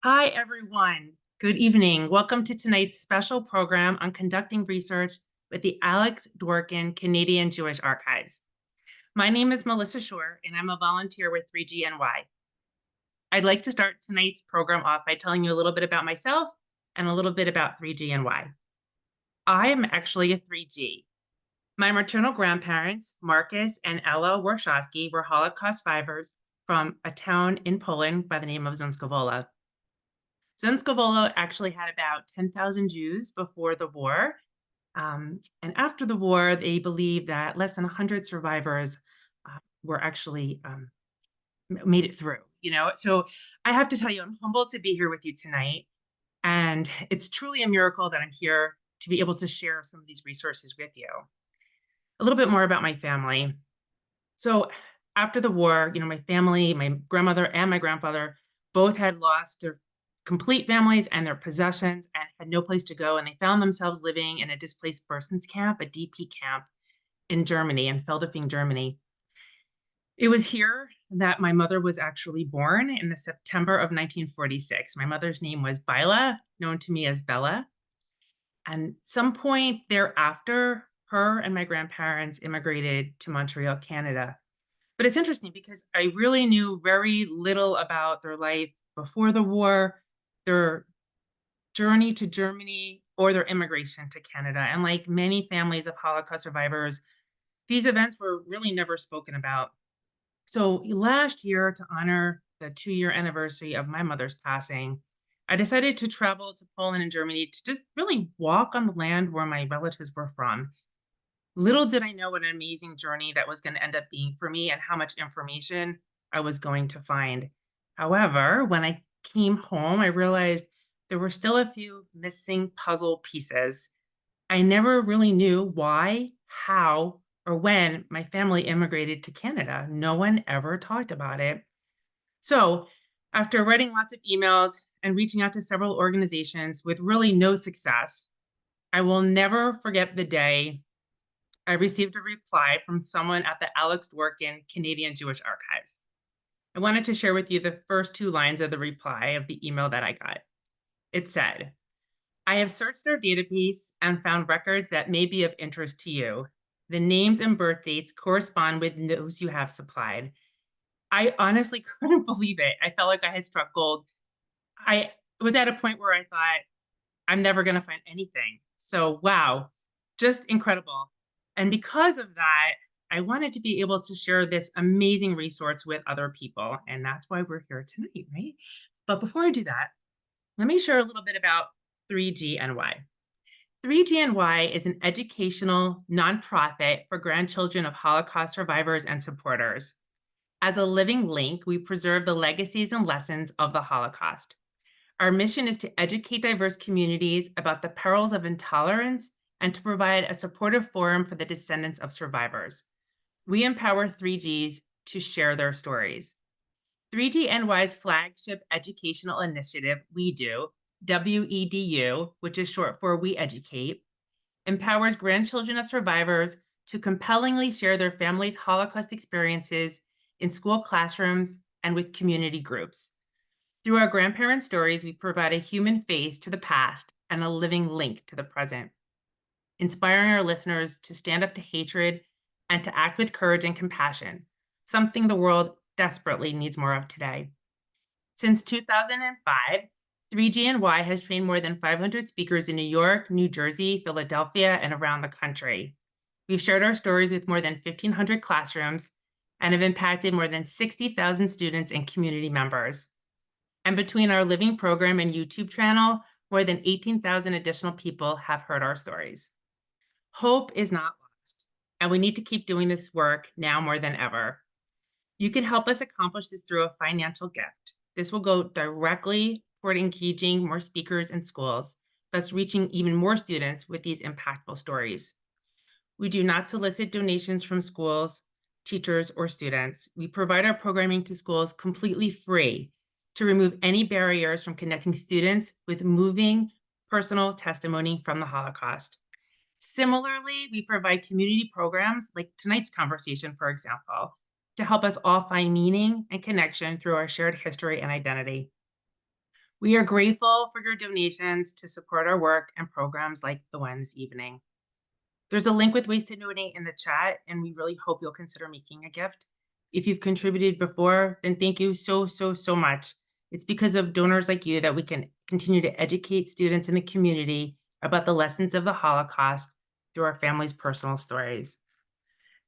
Hi, everyone. Good evening. Welcome to tonight's special program on conducting research with the Alex Dworkin Canadian Jewish Archives. My name is Melissa Shore, and I'm a volunteer with 3GNY. I'd like to start tonight's program off by telling you a little bit about myself and a little bit about 3GNY. I am actually a 3G. My maternal grandparents, Marcus and Ella Warshawski, were Holocaust survivors from a town in Poland by the name of Zunskowola. Zunskowola actually had about 10,000 Jews before the war. And after the war, they believed that less than 100 survivors were actually made it through, So I have to tell you, I'm humbled to be here with you tonight. And it's truly a miracle that I'm here to be able to share some of these resources with you. A little bit more about my family. So after the war, my family, my grandmother and my grandfather both had lost their complete families and their possessions and had no place to go. And they found themselves living in a displaced persons camp, a DP camp in Germany, in Feldafing, Germany. It was here that my mother was actually born in the September of 1946. My mother's name was Bila, known to me as Bella. And some point thereafter, her and my grandparents immigrated to Montreal, Canada. But it's interesting because I really knew very little about their life before the war, their journey to Germany, or their immigration to Canada. And like many families of Holocaust survivors, these events were really never spoken about. So last year, to honor the 2-year anniversary of my mother's passing, I decided to travel to Poland and Germany to just really walk on the land where my relatives were from. Little did I know what an amazing journey that was going to end up being for me and how much information I was going to find. However, when I came home, I realized there were still a few missing puzzle pieces. I never really knew why, how, or when my family immigrated to Canada. No one ever talked about it. So, after writing lots of emails and reaching out to several organizations with really no success, I will never forget the day I received a reply from someone at the Alex Dworkin Canadian Jewish Archives. I wanted to share with you the first 2 lines of the reply of the email that I got. It said, "I have searched our database and found records that may be of interest to you. The names and birth dates correspond with those you have supplied." I honestly couldn't believe it. I felt like I had struck gold. I was at a point where I thought, I'm never going to find anything. So, wow, just incredible. And because of that, I wanted to be able to share this amazing resource with other people. And that's why we're here tonight, right? But before I do that, let me share a little bit about 3GNY. 3GNY is an educational nonprofit for grandchildren of Holocaust survivors and supporters. As a living link, we preserve the legacies and lessons of the Holocaust. Our mission is to educate diverse communities about the perils of intolerance and to provide a supportive forum for the descendants of survivors. We empower 3Gs to share their stories. 3GNY's flagship educational initiative, WEDU, which is short for We Educate, empowers grandchildren of survivors to compellingly share their families' Holocaust experiences in school classrooms and with community groups. Through our grandparents' stories, we provide a human face to the past and a living link to the present, inspiring our listeners to stand up to hatred and to act with courage and compassion, something the world desperately needs more of today. Since 2005, 3GNY has trained more than 500 speakers in New York, New Jersey, Philadelphia, and around the country. We've shared our stories with more than 1,500 classrooms and have impacted more than 60,000 students and community members. And between our living program and YouTube channel, more than 18,000 additional people have heard our stories. Hope is not lost, and we need to keep doing this work now more than ever. You can help us accomplish this through a financial gift. This will go directly toward engaging more speakers in schools, thus reaching even more students with these impactful stories. We do not solicit donations from schools, teachers, or students. We provide our programming to schools completely free to remove any barriers from connecting students with moving personal testimony from the Holocaust. Similarly, we provide community programs like tonight's conversation, for example, to help us all find meaning and connection through our shared history and identity. We are grateful for your donations to support our work and programs like the one this evening. There's a link with ways to donate in the chat, and we really hope you'll consider making a gift. If you've contributed before, then thank you so, so, so much. It's because of donors like you that we can continue to educate students in the community about the lessons of the Holocaust through our family's personal stories.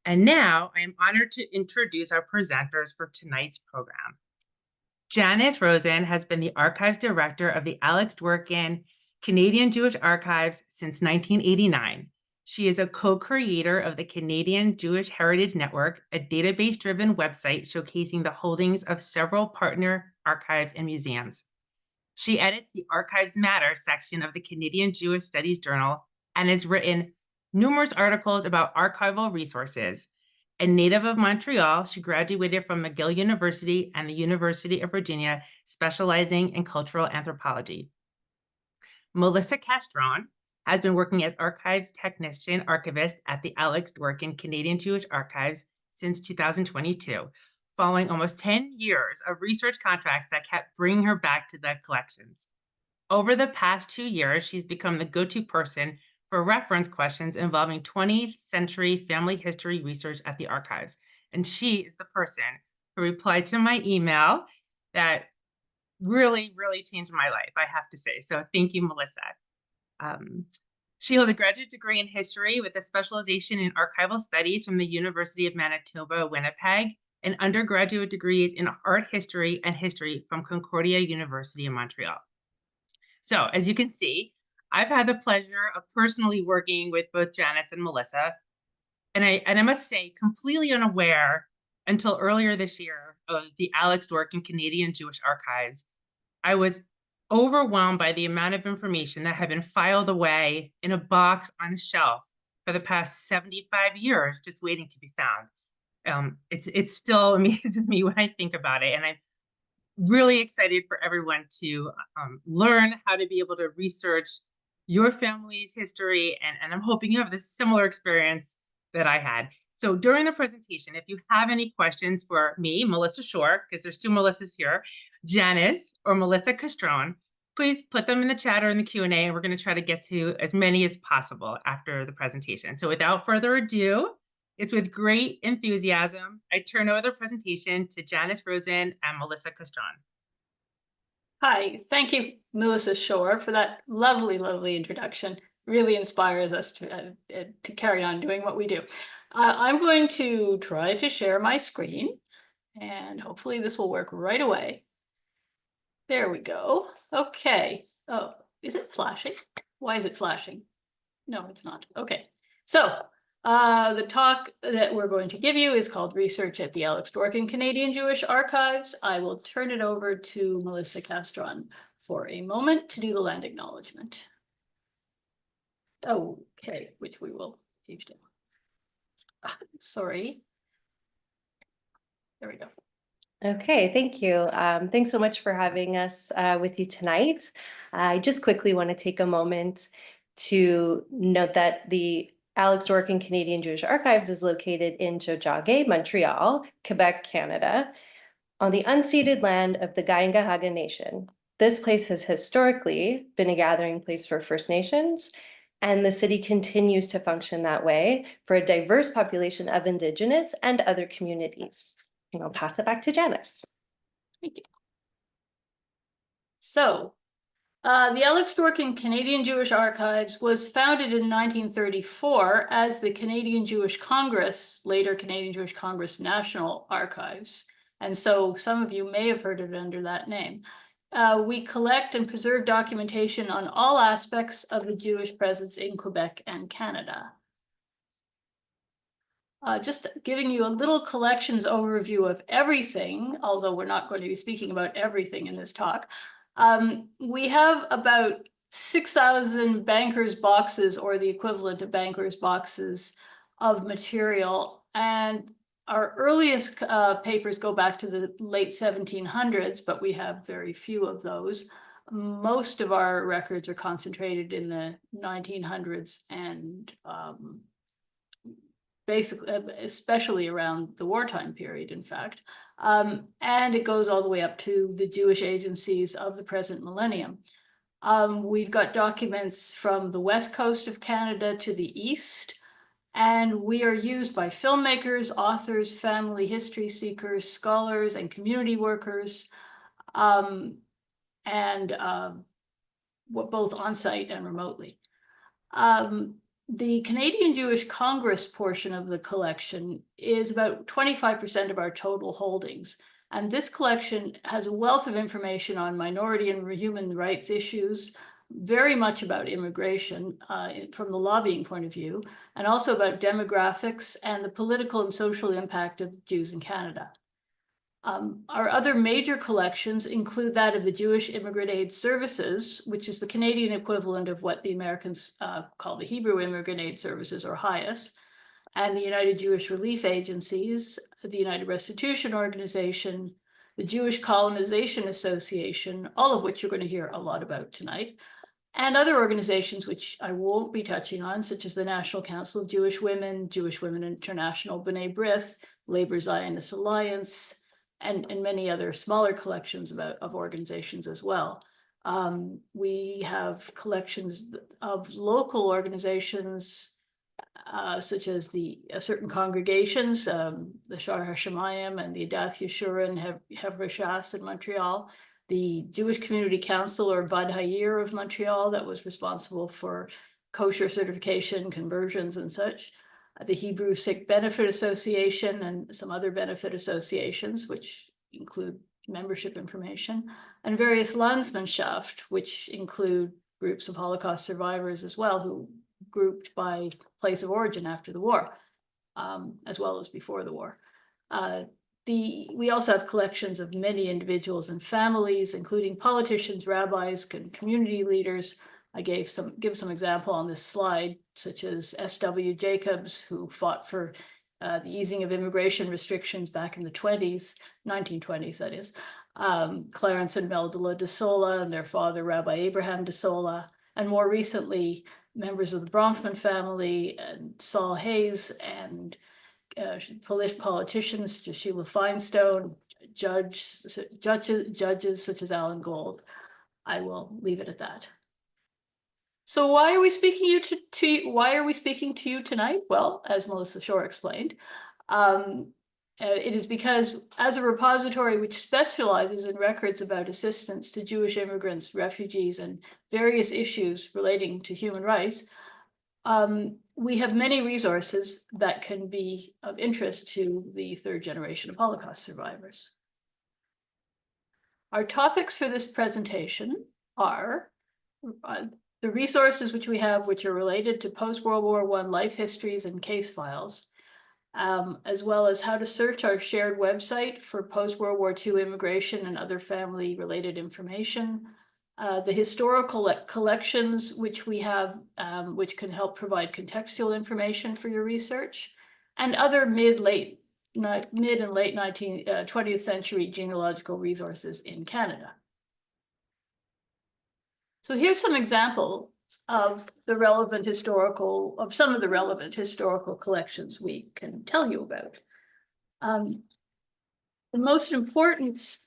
And now I am honored to introduce our presenters for tonight's program. Janice Rosen has been the Archives Director of the Alex Dworkin Canadian Jewish Archives since 1989. She is a co-creator of the Canadian Jewish Heritage Network, a database-driven website showcasing the holdings of several partner archives and museums. She edits the Archives Matter section of the Canadian Jewish Studies Journal and has written numerous articles about archival resources. A native of Montreal, she graduated from McGill University and the University of Virginia, specializing in cultural anthropology. Melissa Castron has been working as archives technician archivist at the Alex Dworkin Canadian Jewish Archives since 2022, following almost 10 years of research contracts that kept bringing her back to the collections. Over the past 2 years, she's become the go-to person for reference questions involving 20th century family history research at the archives. And she is the person who replied to my email that really, really changed my life, I have to say. So thank you, Melissa. She holds a graduate degree in history with a specialization in archival studies from the University of Manitoba, Winnipeg, and undergraduate degrees in art history and history from Concordia University in Montreal. So as you can see, I've had the pleasure of personally working with both Janice and Melissa, and I must say, completely unaware until earlier this year of the Alex Dworkin Canadian Jewish Archives. I was overwhelmed by the amount of information that had been filed away in a box on a shelf for the past 75 years, just waiting to be found. It still amazes me when I think about it, and I'm really excited for everyone to learn how to be able to research your family's history, and I'm hoping you have this similar experience that I had. So during the presentation, if you have any questions for me, Melissa Shore, because there's two Melissas here, Janice or Melissa Castron, please put them in the chat or in the Q&A, and we're going to try to get to as many as possible after the presentation. So without further ado, it's with great enthusiasm I turn over the presentation to Janice Rosen and Melissa Castron. Hi, thank you, Melissa Shore, for that lovely, lovely introduction. Really inspires us to carry on doing what we do. I'm going to try to share my screen, and hopefully this will work right away. There we go. Okay. Oh, is it flashing? Why is it flashing? No, it's not. Okay. So the talk that we're going to give you is called Research at the Alex Dworkin Canadian Jewish Archives. I will turn it over to Melissa Castron for a moment to do the land acknowledgement. Okay, which we will page down. Sorry. There we go. Okay, thank you. Thanks so much for having us with you tonight. I just quickly want to take a moment to note that the Alex Dworkin Canadian Jewish Archives is located in Tiohtià:ke, Montreal, Quebec, Canada, on the unceded land of the Gaingahaga Nation. This place has historically been a gathering place for First Nations, and the city continues to function that way for a diverse population of Indigenous and other communities. And I'll pass it back to Janice. Thank you. So, the Alex Dworkin Canadian Jewish Archives was founded in 1934 as the Canadian Jewish Congress, later Canadian Jewish Congress National Archives. And so some of you may have heard it under that name. We collect and preserve documentation on all aspects of the Jewish presence in Quebec and Canada. Just giving you a little collections overview of everything, although we're not going to be speaking about everything in this talk. We have about 6,000 bankers' boxes, or the equivalent of bankers' boxes, of material. And our earliest papers go back to the late 1700s, but we have very few of those. Most of our records are concentrated in the 1900s and basically, especially around the wartime period, in fact. And it goes all the way up to the Jewish agencies of the present millennium. We've got documents from the west coast of Canada to the east, and we are used by filmmakers, authors, family history seekers, scholars, and community workers, both on-site and remotely. The Canadian Jewish Congress portion of the collection is about 25% of our total holdings. And this collection has a wealth of information on minority and human rights issues, very much about immigration from the lobbying point of view, and also about demographics and the political and social impact of Jews in Canada. Our other major collections include that of the Jewish Immigrant Aid Services, which is the Canadian equivalent of what the Americans call the Hebrew Immigrant Aid Services, or HIAS, and the United Jewish Relief Agencies, the United Restitution Organization, the Jewish Colonization Association, all of which you're going to hear a lot about tonight, and other organizations which I won't be touching on, such as the National Council of Jewish Women International, B'nai B'rith, Labor Zionist Alliance, and many other smaller collections of organizations as well. We have collections of local organizations, such as certain congregations, the Shar HaShemayim and the Adath Yeshurun Hevra Shas in Montreal, the Jewish Community Council, or Vad Hayir of Montreal, that was responsible for kosher certification, conversions, and such, the Hebrew Sikh Benefit Association, and some other benefit associations, which include membership information, and various Landsmannschaft, which include groups of Holocaust survivors as well, who grouped by place of origin after the war, as well as before the war. We also have collections of many individuals and families, including politicians, rabbis, and community leaders. I give some example on this slide, such as S.W. Jacobs, who fought for the easing of immigration restrictions back in the 1920s, that is. Clarence and Melda de Sola and their father, Rabbi Abraham de Sola, and more recently, members of the Bronfman family, and Saul Hayes, and politicians, Sheila Feinstein, judges such as Alan Gold. I will leave it at that. So why are we speaking to you tonight? Well, as Melissa Shore explained, it is because as a repository which specializes in records about assistance to Jewish immigrants, refugees, and various issues relating to human rights, we have many resources that can be of interest to the third generation of Holocaust survivors. Our topics for this presentation are the resources which we have, which are related to post-World War I life histories and case files, as well as how to search our shared website for post-World War II immigration and other family-related information, the historical collections which we have, which can help provide contextual information for your research, and other mid and late 20th century genealogical resources in Canada. So here's some examples of some of the relevant historical collections we can tell you about. The most important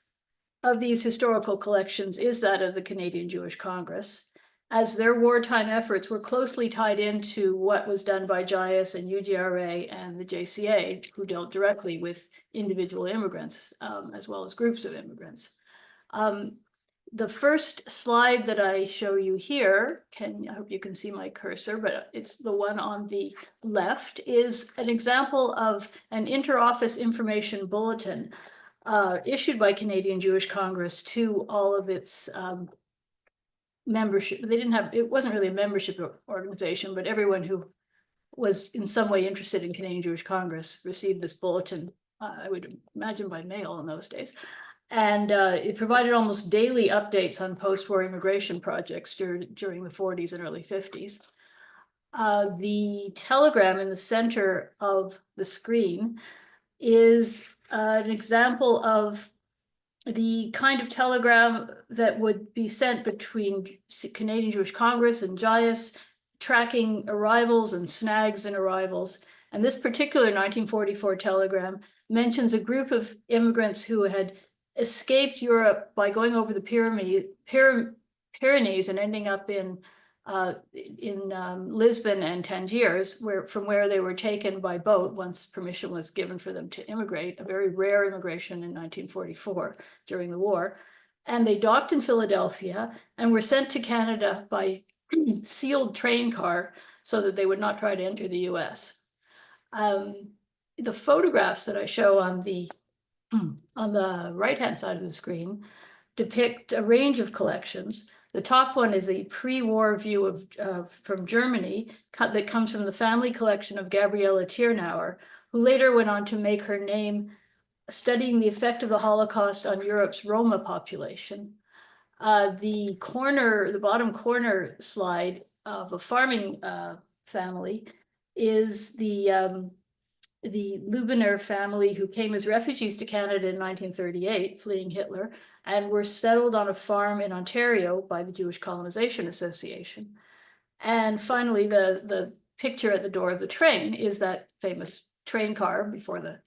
of these historical collections is that of the Canadian Jewish Congress, as their wartime efforts were closely tied into what was done by JIAS and UGRA and the JCA, who dealt directly with individual immigrants, as well as groups of immigrants. The first slide that I show you here, I hope you can see my cursor, but it's the one on the left, is an example of an inter-office information bulletin issued by Canadian Jewish Congress to all of its membership. It wasn't really a membership organization, but everyone who was in some way interested in Canadian Jewish Congress received this bulletin, I would imagine by mail in those days. And it provided almost daily updates on post-war immigration projects during the 40s and early 50s. The telegram in the center of the screen is an example of the kind of telegram that would be sent between Canadian Jewish Congress and JIAS, tracking arrivals and snags in arrivals. And this particular 1944 telegram mentions a group of immigrants who had escaped Europe by going over the Pyrenees and ending up in Lisbon and Tangiers, from where they were taken by boat once permission was given for them to immigrate, a very rare immigration in 1944 during the war. And they docked in Philadelphia and were sent to Canada by sealed train car so that they would not try to enter the US. The photographs that I show on the right-hand side of the screen depict a range of collections. The top one is a pre-war view from Germany that comes from the family collection of Gabriele Tiernauer, who later went on to make her name studying the effect of the Holocaust on Europe's Roma population. The bottom corner slide of a farming family is the Lubiner family who came as refugees to Canada in 1938, fleeing Hitler, and were settled on a farm in Ontario by the Jewish Colonization Association. And finally, the picture at the door of the train is that famous train car before the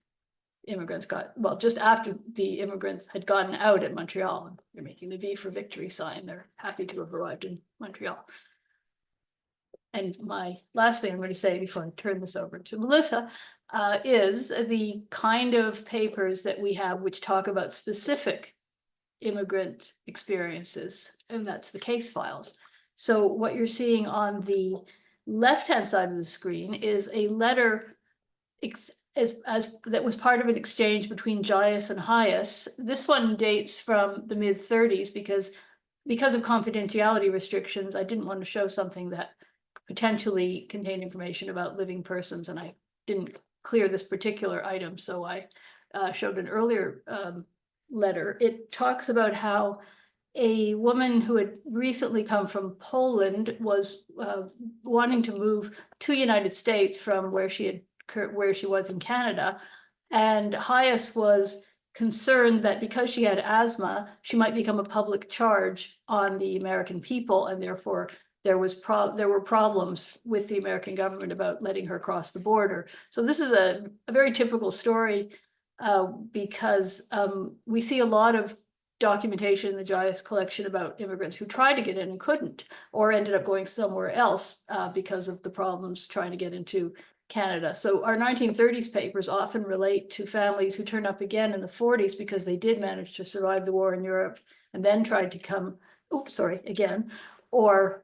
immigrants just after the immigrants had gotten out at Montreal, and they're making the V for Victory sign. They're happy to have arrived in Montreal. And my last thing I'm going to say before I turn this over to Melissa is the kind of papers that we have which talk about specific immigrant experiences, and that's the case files. So what you're seeing on the left-hand side of the screen is a letter that was part of an exchange between Janice and Hyas. This one dates from the mid-30s because of confidentiality restrictions. I didn't want to show something that potentially contained information about living persons, and I didn't clear this particular item, so I showed an earlier letter. It talks about how a woman who had recently come from Poland was wanting to move to United States from where she was in Canada, and Hyas was concerned that because she had asthma, she might become a public charge on the American people, and therefore there were problems with the American government about letting her cross the border. So this is a very typical story because we see a lot of documentation in the Janice collection about immigrants who tried to get in and couldn't, or ended up going somewhere else because of the problems trying to get into Canada. So our 1930s papers often relate to families who turn up again in the 40s because they did manage to survive the war in Europe and then tried to come, again, or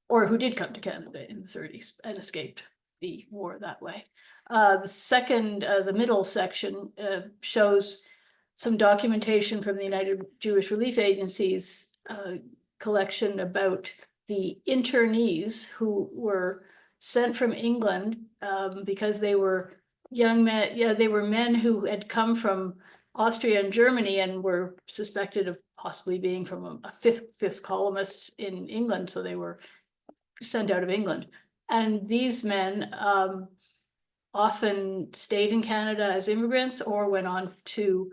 who did come to Canada in the 30s and escaped the war that way. The middle section shows some documentation from the United Jewish Relief Agency's collection about the internees who were sent from England because they were young men. Yeah, they were men who had come from Austria and Germany and were suspected of possibly being from a fifth columnist in England, so they were sent out of England. And these men often stayed in Canada as immigrants or went on to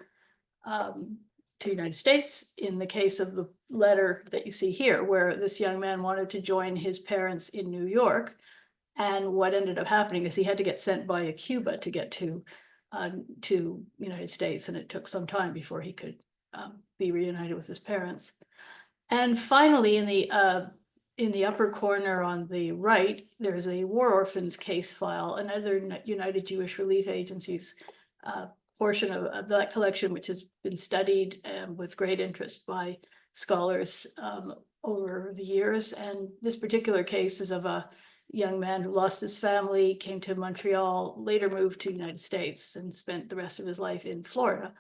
United States. In the case of the letter that you see here, where this young man wanted to join his parents in New York, and what ended up happening is he had to get sent via Cuba to get to United States, and it took some time before he could be reunited with his parents. And finally, in the upper corner on the right, there's a War Orphans case file, another United Jewish Relief Agency's portion of that collection, which has been studied with great interest by scholars over the years. And this particular case is of a young man who lost his family, came to Montreal, later moved to the United States, and spent the rest of his life in Florida.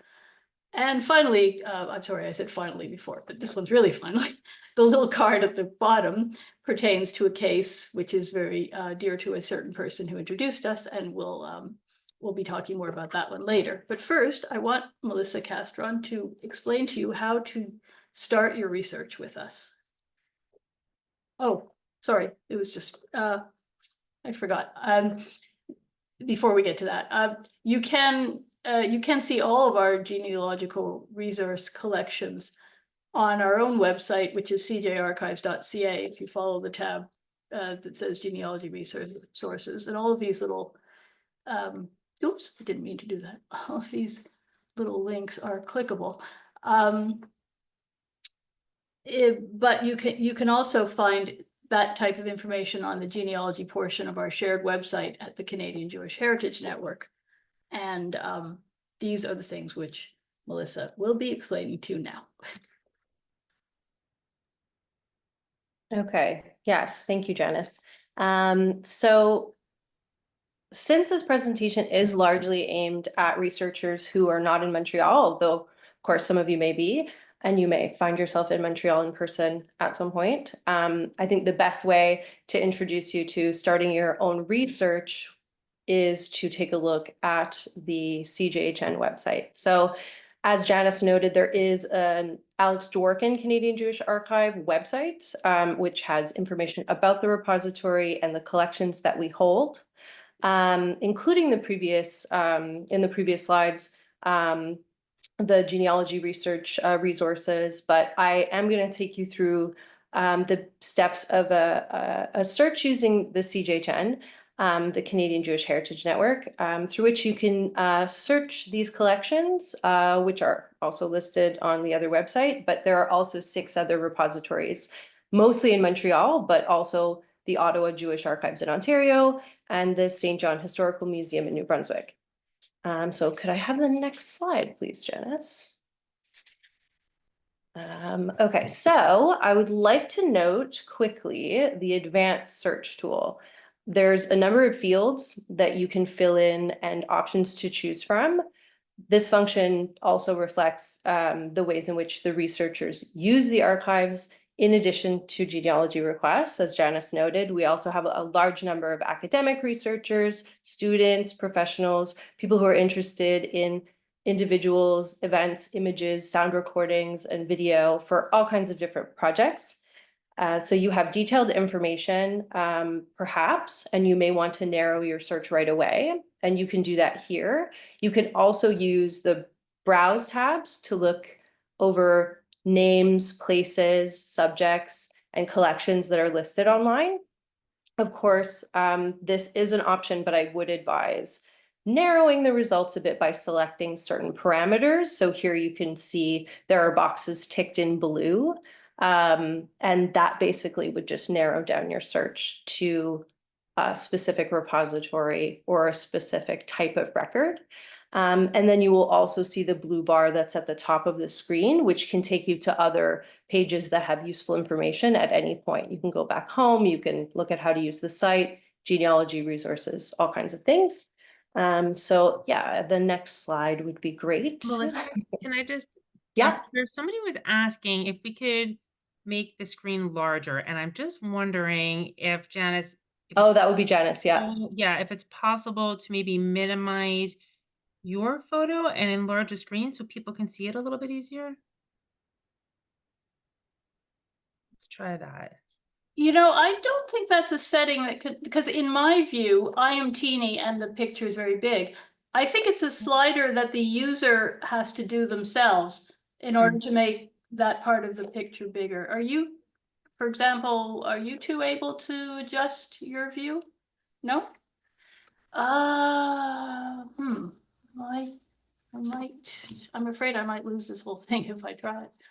And finally, I'm sorry, I said finally before, but this one's really finally. The little card at the bottom pertains to a case which is very dear to a certain person who introduced us, and we'll be talking more about that one later. But first, I want Melissa Castron to explain to you how to start your research with us. Oh, sorry, it was just, I forgot. Before we get to that, you can see all of our genealogical resource collections on our own website, which is cjarchives.ca. If you follow the tab that says genealogy resources, and all of these little, oops, I didn't mean to do that. All of these little links are clickable. But you can also find that type of information on the genealogy portion of our shared website at the Canadian Jewish Heritage Network. And these are the things which Melissa will be explaining to you now. Okay, yes, thank you, Janice. So since this presentation is largely aimed at researchers who are not in Montreal, although of course some of you may be, and you may find yourself in Montreal in person at some point, I think the best way to introduce you to starting your own research is to take a look at the CJHN website. So as Janice noted, there is an Alex Dworkin Canadian Jewish Archive website, which has information about the repository and the collections that we hold, including the previous, in the previous slides, the genealogy research resources, but I am going to take you through the steps of a search using the CJHN, the Canadian Jewish Heritage Network, through which you can search these collections, which are also listed on the other website, but there are also 6 other repositories, mostly in Montreal, but also the Ottawa Jewish Archives in Ontario and the St. John Historical Museum in New Brunswick. So could I have the next slide, please, Janice? Okay, so I would like to note quickly the advanced search tool. There's a number of fields that you can fill in and options to choose from. This function also reflects the ways in which the researchers use the archives. In addition to genealogy requests, as Janice noted, we also have a large number of academic researchers, students, professionals, people who are interested in individuals, events, images, sound recordings, and video for all kinds of different projects. So you have detailed information, perhaps, and you may want to narrow your search right away, and you can do that here. You can also use the Browse tabs to look over names, places, subjects, and collections that are listed online. Of course, this is an option, but I would advise narrowing the results a bit by selecting certain parameters. So here you can see there are boxes ticked in blue, and that basically would just narrow down your search to a specific repository or a specific type of record. And then you will also see the blue bar that's at the top of the screen, which can take you to other pages that have useful information at any point. You can go back home, you can look at how to use the site, genealogy resources, all kinds of things. So yeah, the next slide would be great. Melissa, can I just? Yeah. Somebody was asking if we could make the screen larger, and I'm just wondering if Janice. Oh, that would be Janice, yeah. Yeah, if it's possible to maybe minimize your photo and enlarge the screen so people can see it a little bit easier. Let's try that. You know, I don't think that's a setting that could, because in my view, I am teeny and the picture is very big. I think it's a slider that the user has to do themselves in order to make that part of the picture bigger. Are you, for example, are you two able to adjust your view? No? I'm afraid I might lose this whole thing if I try it.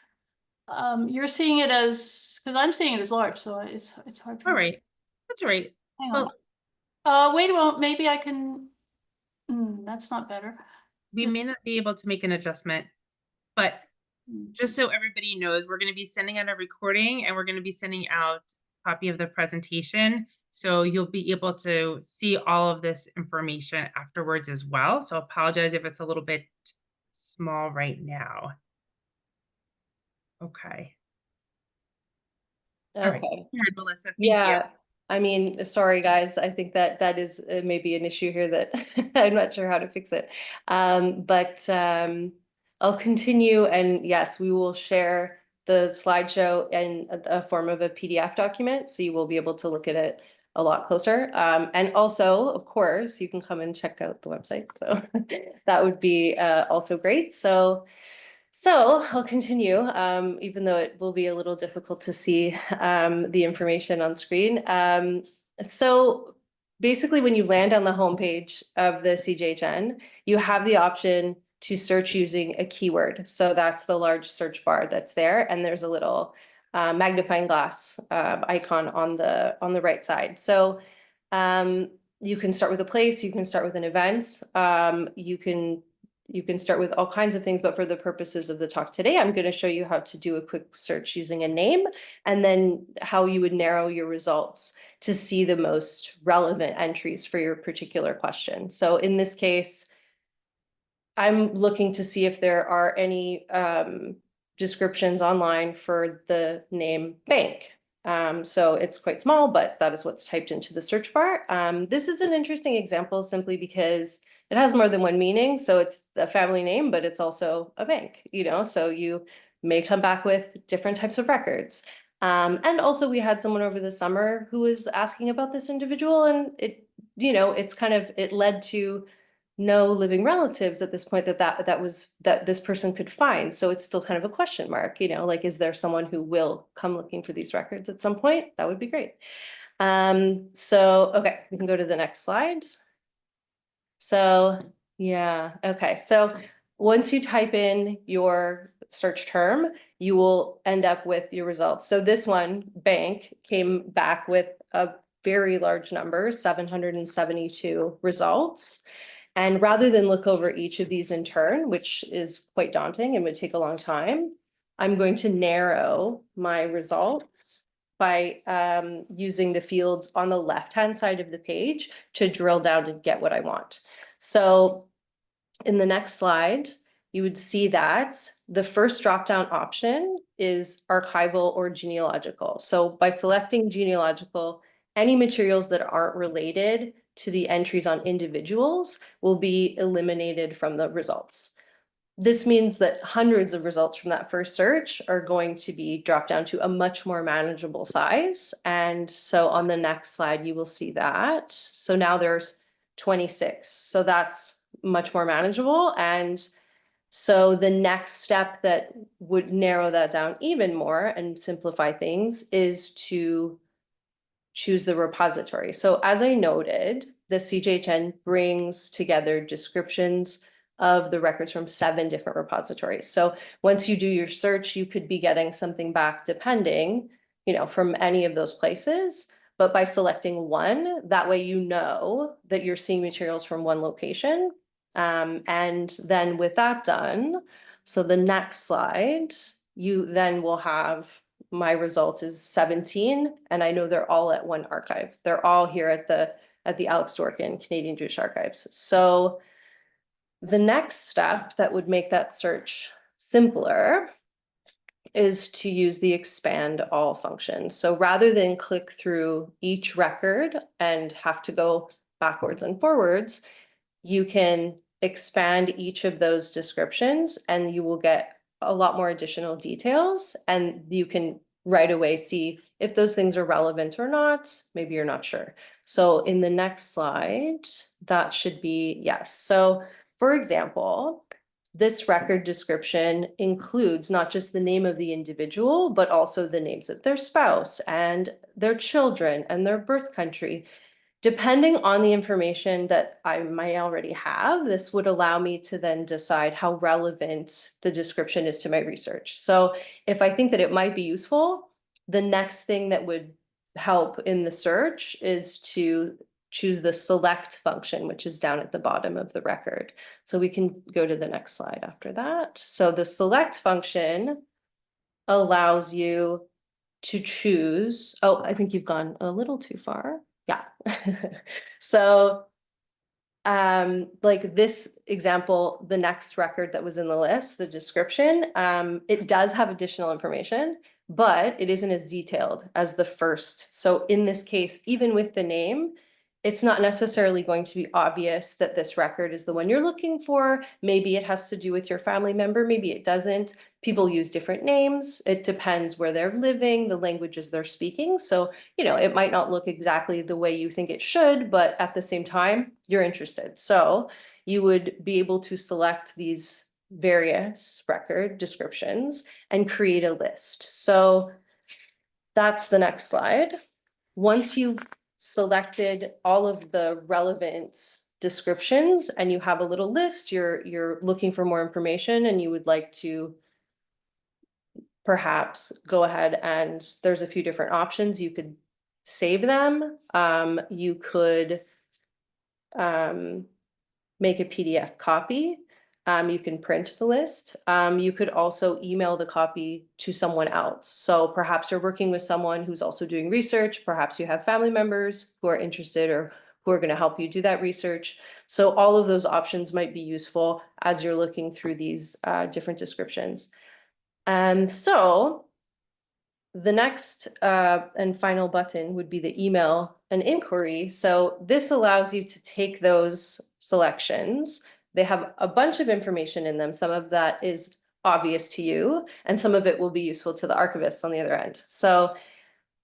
You're seeing it as, because I'm seeing it as large, so it's hard for All me. right, that's all right. Hang Well, on. Wait a moment, maybe I can, that's not better. we may not be able to make an adjustment, but just so everybody knows, we're going to be sending out a recording and we're going to be sending out a copy of the presentation. So you'll be able to see all of this information afterwards as well. So apologize if it's a little bit small right now. Okay. All right. Okay. Here, Melissa, thank Yeah, you. I mean, sorry, guys. I think that is maybe an issue here that I'm not sure how to fix it. But I'll continue, and yes, we will share the slideshow in a form of a PDF document, so you will be able to look at it a lot closer. And also, of course, you can come and check out the website. So that would be also great. So So I'll continue, even though it will be a little difficult to see the information on screen. So basically, when you land on the homepage of the CJHN, you have the option to search using a keyword. So that's the large search bar that's there, and there's a little magnifying glass icon on the right side. So you can start with a place, you can start with an event, you can start with all kinds of things, but for the purposes of the talk today, I'm going to show you how to do a quick search using a name, and then how you would narrow your results to see the most relevant entries for your particular question. So in this case, I'm looking to see if there are any descriptions online for the name bank. So it's quite small, but that is what's typed into the search bar. This is an interesting example simply because it has more than one meaning. So it's a family name, but it's also a bank, so you may come back with different types of records. And also we had someone over the summer who was asking about this individual, and it led to no living relatives at this point that this person could find. So it's still kind of a question mark, like, is there someone who will come looking for these records at some point? That would be great. So, okay, we can go to the next slide. So, yeah, okay. So once you type in your search term, you will end up with your results. So this one, bank, came back with a very large number, 772 results. And rather than look over each of these in turn, which is quite daunting and would take a long time, I'm going to narrow my results by using the fields on the left-hand side of the page to drill down and get what I want. So in the next slide, you would see that the first drop-down option is archival or genealogical. So by selecting genealogical, any materials that aren't related to the entries on individuals will be eliminated from the results. This means that hundreds of results from that first search are going to be dropped down to a much more manageable size. And so on the next slide, you will see that. So now there's 26. So that's much more manageable. And so the next step that would narrow that down even more and simplify things is to choose the repository. So as I noted, the CJHN brings together descriptions of the records from 7 different repositories. So once you do your search, you could be getting something back depending, from any of those places. But by selecting one, that way you know that you're seeing materials from one location. And then with that done, so the next slide, you then will have my result is 17, and I know they're all at one archive. They're all here at the Alex Dworkin Canadian Jewish Archives. So the next step that would make that search simpler is to use the expand all function. So rather than click through each record and have to go backwards and forwards, you can expand each of those descriptions and you will get a lot more additional details, and you can right away see if those things are relevant or not. Maybe you're not sure. So in the next slide, that should be yes. So for example, this record description includes not just the name of the individual, but also the names of their spouse and their children and their birth country. Depending on the information that I might already have, this would allow me to then decide how relevant the description is to my research. So if I think that it might be useful, the next thing that would help in the search is to choose the select function, which is down at the bottom of the record. So we can go to the next slide after that. So the select function allows you to choose, oh, I think you've gone a little too far. Yeah. So like this example, the next record that was in the list, the description, it does have additional information, but it isn't as detailed as the first. So in this case, even with the name, it's not necessarily going to be obvious that this record is the one you're looking for. Maybe it has to do with your family member, maybe it doesn't. People use different names. It depends where they're living, the languages they're speaking. So, it might not look exactly the way you think it should, but at the same time, you're interested. So you would be able to select these various record descriptions and create a list. So that's the next slide. Once you've selected all of the relevant descriptions and you have a little list, you're looking for more information and you would like to perhaps go ahead and there's a few different options. You could save them. You could make a PDF copy. You can print the list. You could also email the copy to someone else. So perhaps you're working with someone who's also doing research. Perhaps you have family members who are interested or who are going to help you do that research. So all of those options might be useful as you're looking through these different descriptions. And so the next and final button would be the email and inquiry. So this allows you to take those selections. They have a bunch of information in them. Some of that is obvious to you, and some of it will be useful to the archivists on the other end. So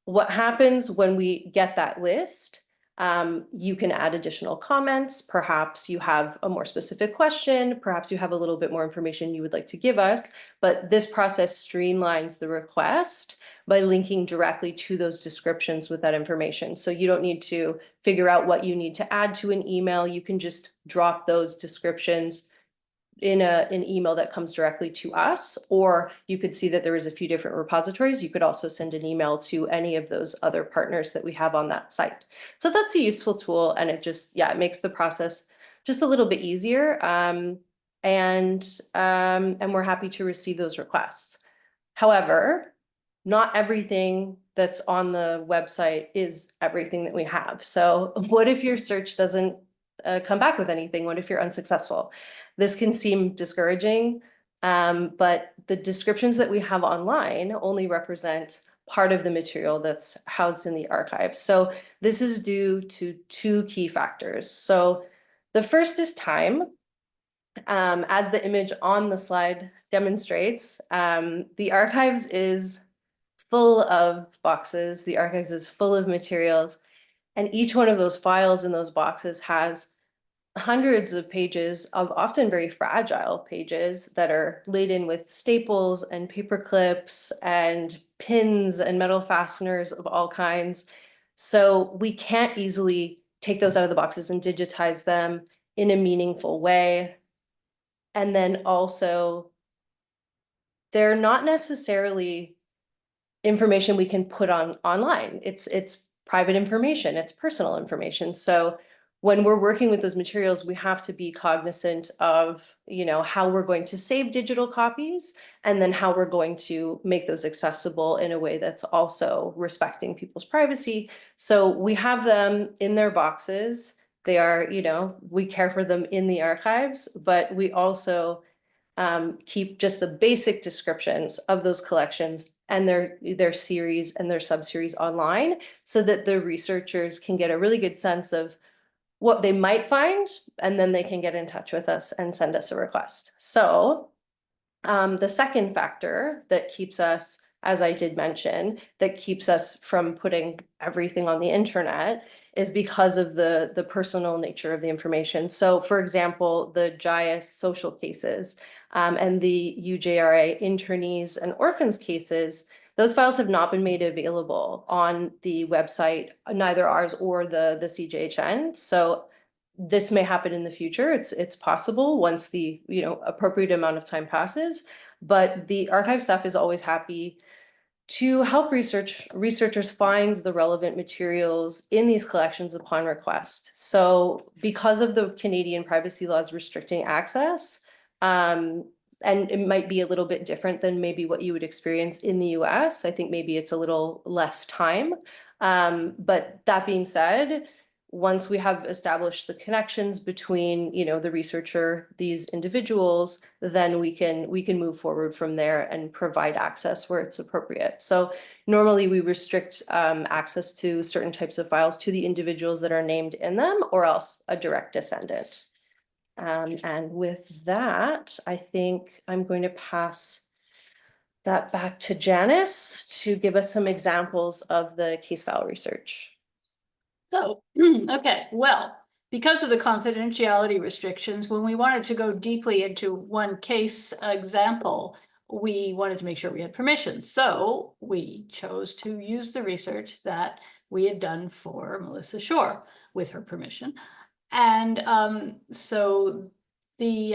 what happens when we get that list? You can add additional comments. Perhaps you have a more specific question. Perhaps you have a little bit more information you would like to give us. But this process streamlines the request by linking directly to those descriptions with that information. So you don't need to figure out what you need to add to an email. You can just drop those descriptions in an email that comes directly to us, or you could see that there is a few different repositories. You could also send an email to any of those other partners that we have on that site. So that's a useful tool, and it just, yeah, it makes the process just a little bit easier. And we're happy to receive those requests. However, not everything that's on the website is everything that we have. So what if your search doesn't come back with anything? What if you're unsuccessful? This can seem discouraging, but the descriptions that we have online only represent part of the material that's housed in the archive. So this is due to two key factors. So the first is time. As the image on the slide demonstrates, the archives is full of boxes. The archives is full of materials, and each one of those files in those boxes has hundreds of pages of often very fragile pages that are laden with staples and paper clips and pins and metal fasteners of all kinds. So we can't easily take those out of the boxes and digitize them in a meaningful way. And then also, they're not necessarily information we can put online. It's private information, it's personal information. So when we're working with those materials, we have to be cognizant of, how we're going to save digital copies and then how we're going to make those accessible in a way that's also respecting people's privacy. So we have them in their boxes. They are, we care for them in the archives, but we also keep just the basic descriptions of those collections and their series and their subseries online so that the researchers can get a really good sense of what they might find, and then they can get in touch with us and send us a request. So the second factor that keeps us, as I did mention, that keeps us from putting everything on the internet is because of the personal nature of the information. So for example, the JIAS social cases and the UJRA internees and orphans cases, those files have not been made available on the website, neither ours or the CJHN. So this may happen in the future. It's possible once the appropriate amount of time passes. But the archive staff is always happy to help researchers find the relevant materials in these collections upon request. So because of the Canadian privacy laws restricting access, and it might be a little bit different than maybe what you would experience in the US. I think maybe it's a little less time. But that being said, once we have established the connections between, the researcher, these individuals, then we can move forward from there and provide access where it's appropriate. So normally we restrict access to certain types of files to the individuals that are named in them, or else a direct descendant. And with that, I think I'm going to pass that back to Janice to give us some examples of the case file research. So, okay, well, because of the confidentiality restrictions, when we wanted to go deeply into one case example, we wanted to make sure we had permission. So we chose to use the research that we had done for Melissa Shore with her permission. And so the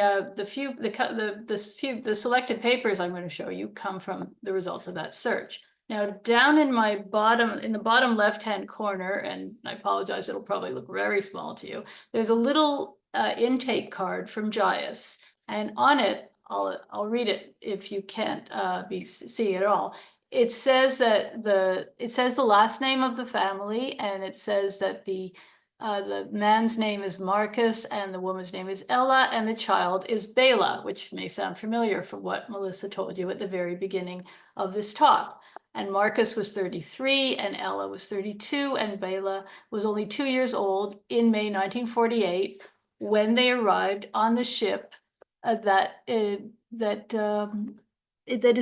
selected papers I'm going to show you come from the results of that search. Now, down in the bottom left-hand corner, and I apologize, it'll probably look very small to you, there's a little intake card from Janice, and on it, I'll read it if you can't be seeing it at all. It says that it says the last name of the family, and it says that the man's name is Marcus and the woman's name is Ella and the child is Bela, which may sound familiar from what Melissa told you at the very beginning of this talk. And Marcus was 33 and Ella was 32 and Bela was only 2 years old in May 1948 when they arrived on the ship that is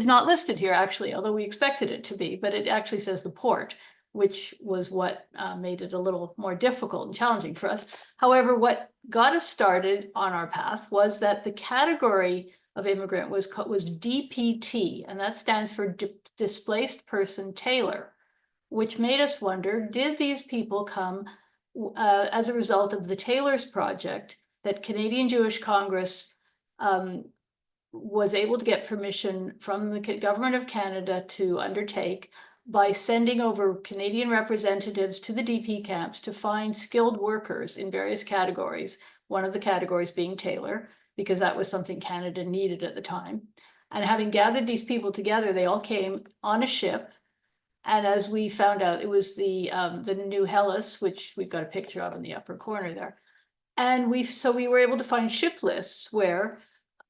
not listed here actually, although we expected it to be, but it actually says the port, which was what made it a little more difficult and challenging for us. However, what got us started on our path was that the category of immigrant was DPT, and that stands for Displaced Person Taylor, which made us wonder, did these people come as a result of the Taylor's Project that Canadian Jewish Congress was able to get permission from the government of Canada to undertake by sending over Canadian representatives to the DP camps to find skilled workers in various categories, one of the categories being Taylor, because that was something Canada needed at the time. And having gathered these people together, they all came on a ship. And as we found out, it was the New Hellas, which we've got a picture of in the upper corner there. And so we were able to find ship lists where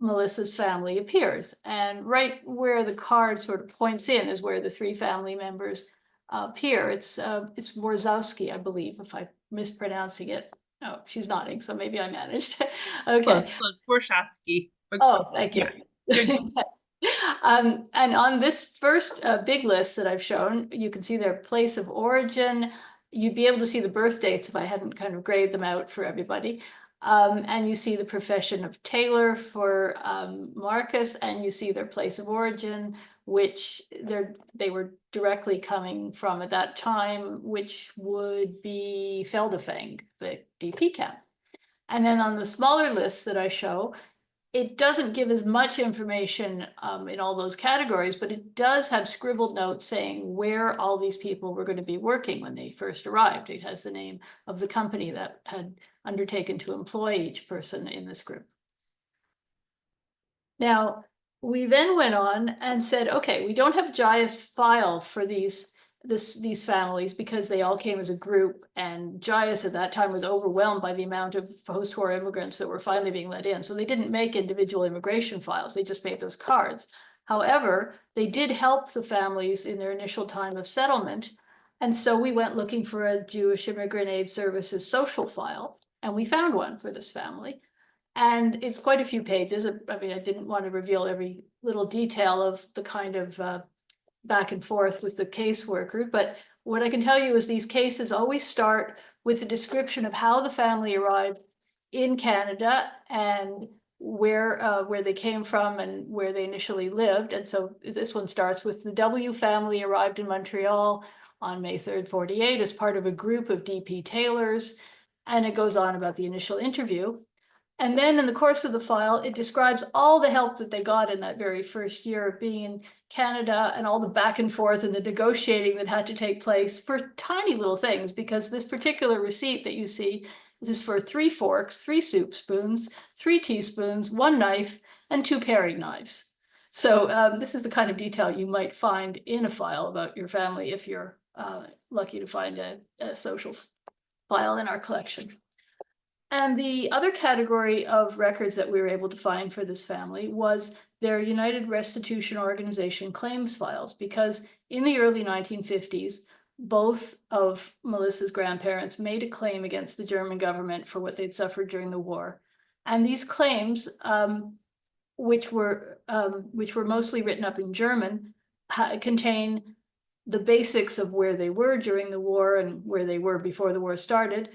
Melissa's family appears, and right where the card sort of points in is where the 3 family members appear. It's Warzowski, I believe, if I'm mispronouncing it. Oh, she's nodding, so maybe I managed. Okay. Close. Warshawski. Oh, thank you. Yeah. And on this first big list that I've shown, you can see their place of origin. You'd be able to see the birth dates if I hadn't kind of grayed them out for everybody. And you see the profession of Taylor for Marcus, and you see their place of origin, which they were directly coming from at that time, which would be Feldafang, the DP camp. And then on the smaller lists that I show, it doesn't give as much information in all those categories, but it does have scribbled notes saying where all these people were going to be working when they first arrived. It has the name of the company that had undertaken to employ each person in this group. Now, we then went on and said, okay, we don't have Jaya's file for these families because they all came as a group, and Jayas at that time was overwhelmed by the amount of post-war immigrants that were finally being let in. So they didn't make individual immigration files, they just made those cards. However, they did help the families in their initial time of settlement. And so we went looking for a Jewish Immigrant Aid Services social file, and we found one for this family. And it's quite a few pages. I mean, I didn't want to reveal every little detail of the kind of back and forth with the caseworker, but what I can tell you is these cases always start with a description of how the family arrived in Canada and where they came from and where they initially lived. And so this one starts with the W family arrived in Montreal on May 3rd, 48 as part of a group of DP tailors. And it goes on about the initial interview. And then in the course of the file, it describes all the help that they got in that very first year of being in Canada and all the back and forth and the negotiating that had to take place for tiny little things, because this particular receipt that you see is for 3 forks, 3 soup spoons, 3 teaspoons, 1 knife, and 2 paring knives. So this is the kind of detail you might find in a file about your family if you're lucky to find a social file in our collection. And the other category of records that we were able to find for this family was their United Restitution Organization claims files, because in the early 1950s, both of Melissa's grandparents made a claim against the German government for what they'd suffered during the war. And these claims, which were mostly written up in German, contain the basics of where they were during the war and where they were before the war started,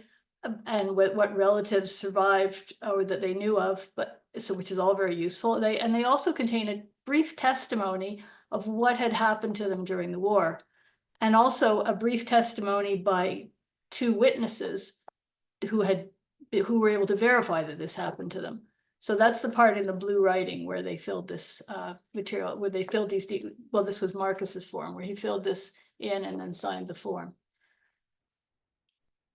and what relatives survived or that they knew of, which is all very useful. They also contain a brief testimony of what had happened to them during the war, and also a brief testimony by 2 witnesses who were able to verify that this happened to them. So that's the part in the blue writing where they filled this material, where they filled these, well, this was Marcus's form, where he filled this in and then signed the form.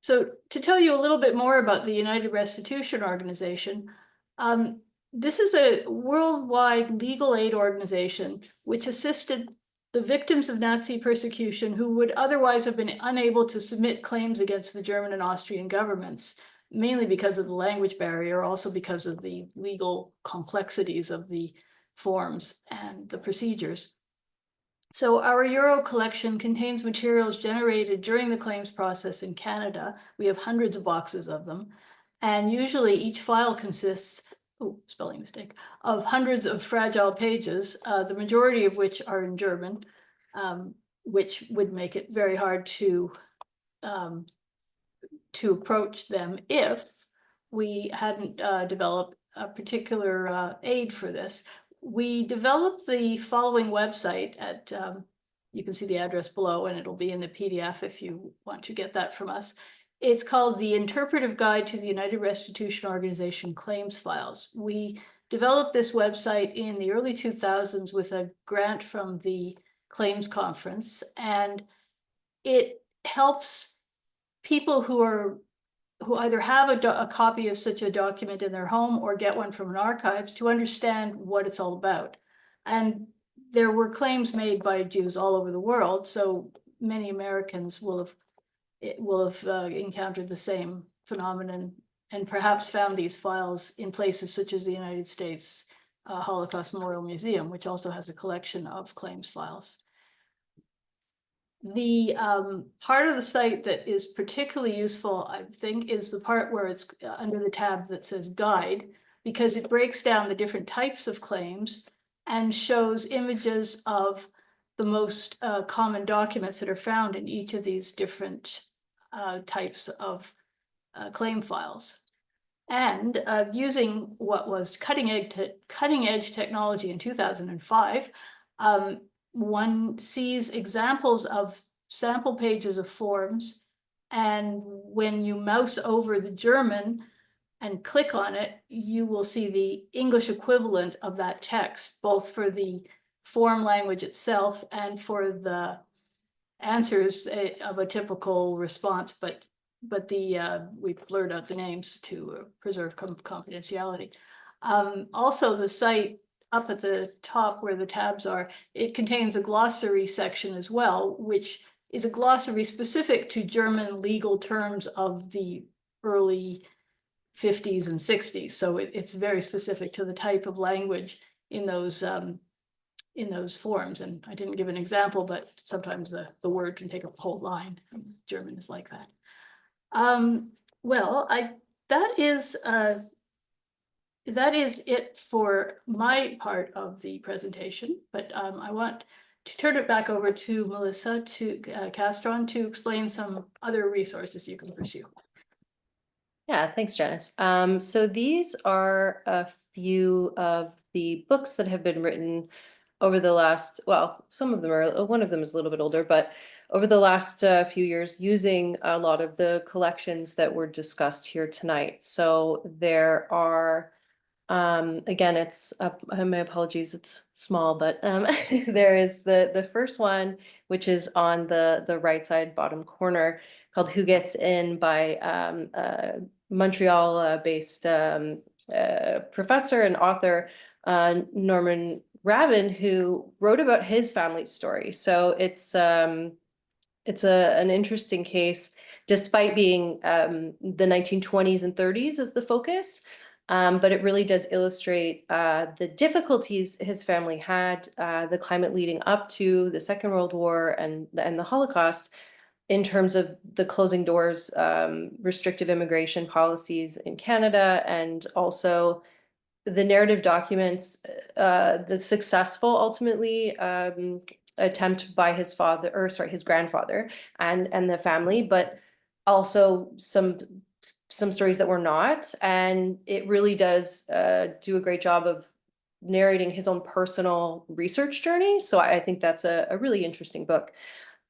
So to tell you a little bit more about the United Restitution Organization, this is a worldwide legal aid organization which assisted the victims of Nazi persecution who would otherwise have been unable to submit claims against the German and Austrian governments, mainly because of the language barrier, also because of the legal complexities of the forms and the procedures. So our Euro collection contains materials generated during the claims process in Canada. We have hundreds of boxes of them. And usually each file consists, spelling mistake, of hundreds of fragile pages, the majority of which are in German, which would make it very hard to approach them if we hadn't developed a particular aid for this. We developed the following website at, you can see the address below, and it'll be in the PDF if you want to get that from us. It's called the Interpretive Guide to the United Restitution Organization Claims Files. We developed this website in the early 2000s with a grant from the Claims Conference, and it helps people who either have a copy of such a document in their home or get one from an archives to understand what it's all about. And there were claims made by Jews all over the world, so many Americans will have encountered the same phenomenon and perhaps found these files in places such as the United States Holocaust Memorial Museum, which also has a collection of claims files. The part of the site that is particularly useful, I think, is the part where it's under the tab that says Guide, because it breaks down the different types of claims and shows images of the most common documents that are found in each of these different types of claim files. And using what was cutting edge technology in 2005, one sees examples of sample pages of forms, and when you mouse over the German and click on it, you will see the English equivalent of that text, both for the form language itself and for the answers of a typical response, but we blurred out the names to preserve confidentiality. Also, the site up at the top where the tabs are, it contains a glossary section as well, which is a glossary specific to German legal terms of the early 50s and 60s. So it's very specific to the type of language in those forms. And I didn't give an example, but sometimes the word can take up the whole line. German is like that. Well, that is it for my part of the presentation, but I want to turn it back over to Melissa, to Castron, to explain some other resources you can pursue. Yeah, thanks, Janice. So these are a few of the books that have been written over the last, well, some of them are, one of them is a little bit older, but over the last few years, using a lot of the collections that were discussed here tonight. So there are, again, it's, my apologies, it's small, but there is the first one, which is on the right side bottom corner, called Who Gets In, by Montreal-based professor and author Norman Rabin, who wrote about his family's story. So it's an interesting case, despite being the 1920s and 30s as the focus. But it really does illustrate the difficulties his family had, the climate leading up to the Second World War and the Holocaust, in terms of the closing doors, restrictive immigration policies in Canada, and also the narrative documents, the successful, ultimately, attempt by his grandfather and the family, but also some some stories that were not. And it really does do a great job of narrating his own personal research journey. So I think that's a really interesting book.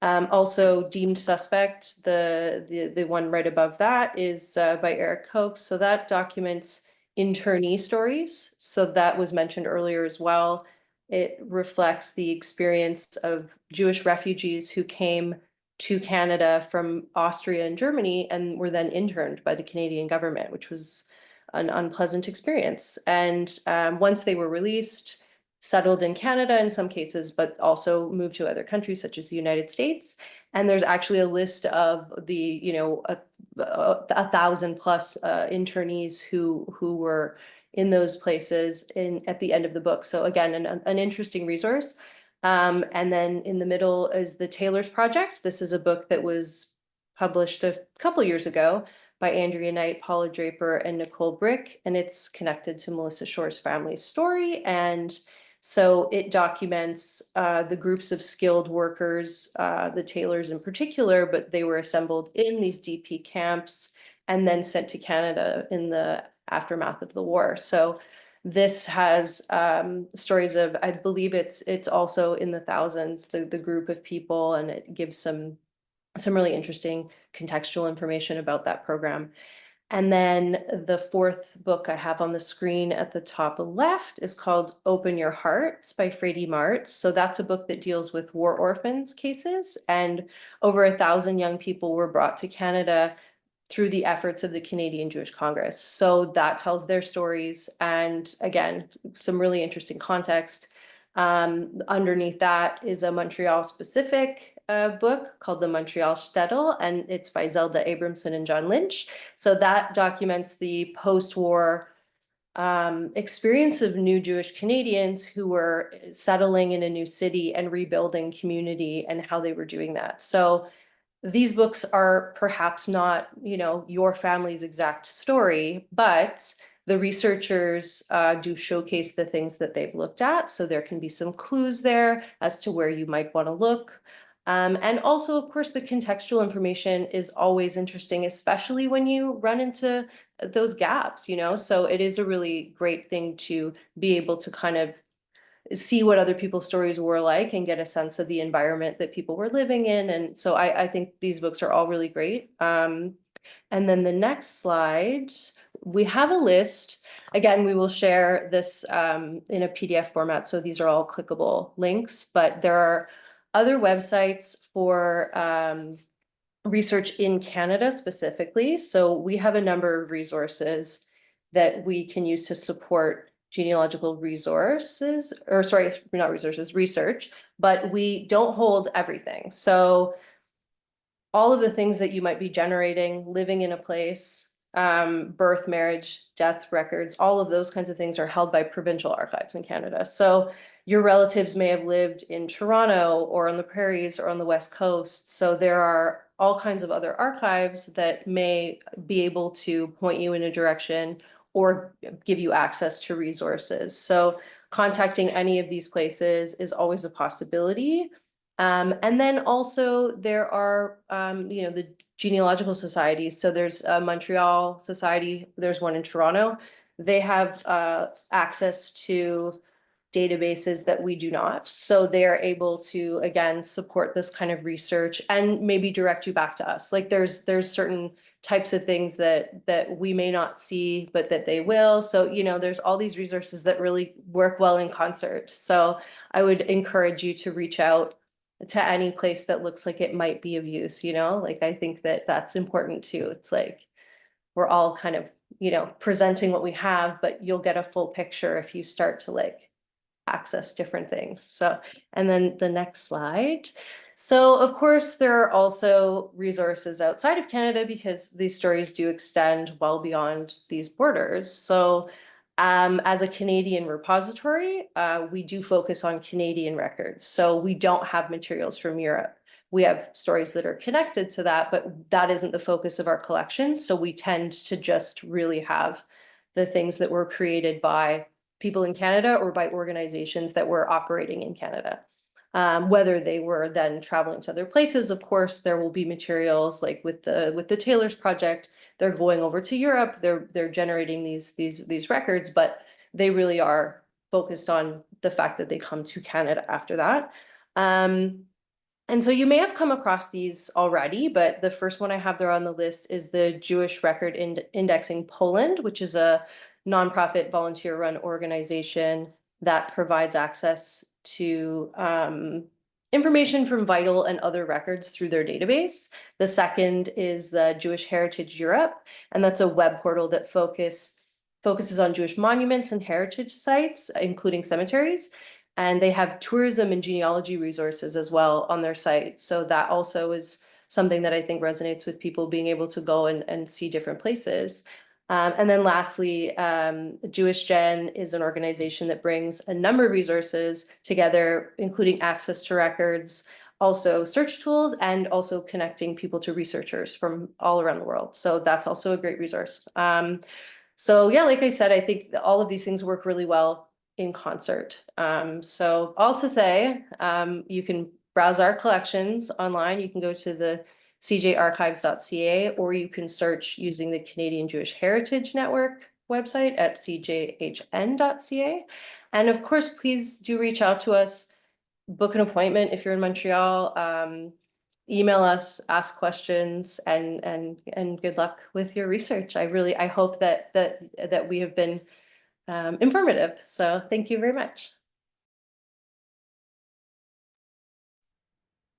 Also, Deemed Suspect, the one right above that is by Eric Koch. So that documents internee stories. So that was mentioned earlier as well. It reflects the experience of Jewish refugees who came to Canada from Austria and Germany and were then interned by the Canadian government, which was an unpleasant experience. And once they were released, settled in Canada in some cases, but also moved to other countries such as the United States. And there's actually a list of the, you know, 1,000 plus internees who were in those places at the end of the book. So again, an interesting resource. And then in the middle is the Taylor's Project. This is a book that was published a couple years ago by Andrea Knight, Paula Draper, and Nicole Brick, and it's connected to Melissa Shore's family story. And so it documents the groups of skilled workers, the Taylors in particular, but they were assembled in these DP camps and then sent to Canada in the aftermath of the war. So this has stories of, I believe it's also in the thousands, the group of people, and it gives some really interesting contextual information about that program. And then the fourth book I have on the screen at the top left is called Open Your Hearts by Frady Martz. So that's a book that deals with war orphans cases, and over 1,000 young people were brought to Canada through the efforts of the Canadian Jewish Congress. So that tells their stories, and again, some really interesting context. Underneath that is a Montreal specific book called The Montreal Shtetl, and it's by Zelda Abramson and John Lynch. So that documents the post-war experience of new Jewish Canadians who were settling in a new city and rebuilding community and how they were doing that. So these books are perhaps not, you know, your family's exact story, but the researchers do showcase the things that they've looked at. So there can be some clues there as to where you might want to look. And also, of course, the contextual information is always interesting, especially when you run into those gaps, you know. So it is a really great thing to be able to kind of see what other people's stories were like and get a sense of the environment that people were living in. And so I think these books are all really great. And then the next slide, we have a list. Again, we will share this in a PDF format. So these are all clickable links, but there are other websites for research in Canada specifically. So we have a number of resources that we can use to support genealogical resources, or sorry, not resources, research, but we don't hold everything. So all of the things that you might be generating, living in a place, birth, marriage, death records, all of those kinds of things are held by provincial archives in Canada. So your relatives may have lived in Toronto or on the prairies or on the West Coast. So there are all kinds of other archives that may be able to point you in a direction or give you access to resources. So contacting any of these places is always a possibility. And then also there are, you know, the genealogical societies. So there's a Montreal Society, there's one in Toronto. They have access to databases that we do not. So they're able to, again, support this kind of research and maybe direct you back to us. Like there's certain types of things that we may not see, but that they will. So, you know, there's all these resources that really work well in concert. So I would encourage you to reach out to any place that looks like it might be of use, you know, like I think that that's important too. It's like we're all kind of, you know, presenting what we have, but you'll get a full picture if you start to like access different things. So, and then the next slide. So of course, there are also resources outside of Canada because these stories do extend well beyond these borders. So as a Canadian repository, we do focus on Canadian records. So we don't have materials from Europe. We have stories that are connected to that, but that isn't the focus of our collection. So we tend to just really have the things that were created by people in Canada or by organizations that were operating in Canada. Whether they were then traveling to other places, of course, there will be materials like with the Taylor's Project. they're going over to Europe, they're generating these records, but they really are focused on the fact that they come to Canada after that. And so you may have come across these already, but the first one I have there on the list is the Jewish Record Indexing Poland, which is a nonprofit volunteer-run organization that provides access to information from vital and other records through their database. The second is the Jewish Heritage Europe, and that's a web portal that focuses on Jewish monuments and heritage sites, including cemeteries. And they have tourism and genealogy resources as well on their site. So that also is something that I think resonates with people being able to go and see different places. And then lastly, Jewish Gen is an organization that brings a number of resources together, including access to records, also search tools, and also connecting people to researchers from all around the world. So that's also a great resource. So yeah, like I said, I think all of these things work really well in concert. So all to say, you can browse our collections online. You can go to the cjarchives.ca, or you can search using the Canadian Jewish Heritage Network website at cjhn.ca. And of course, please do reach out to us, book an appointment if you're in Montreal, email us, ask questions, and good luck with your research. I hope that we have been informative. So thank you very much.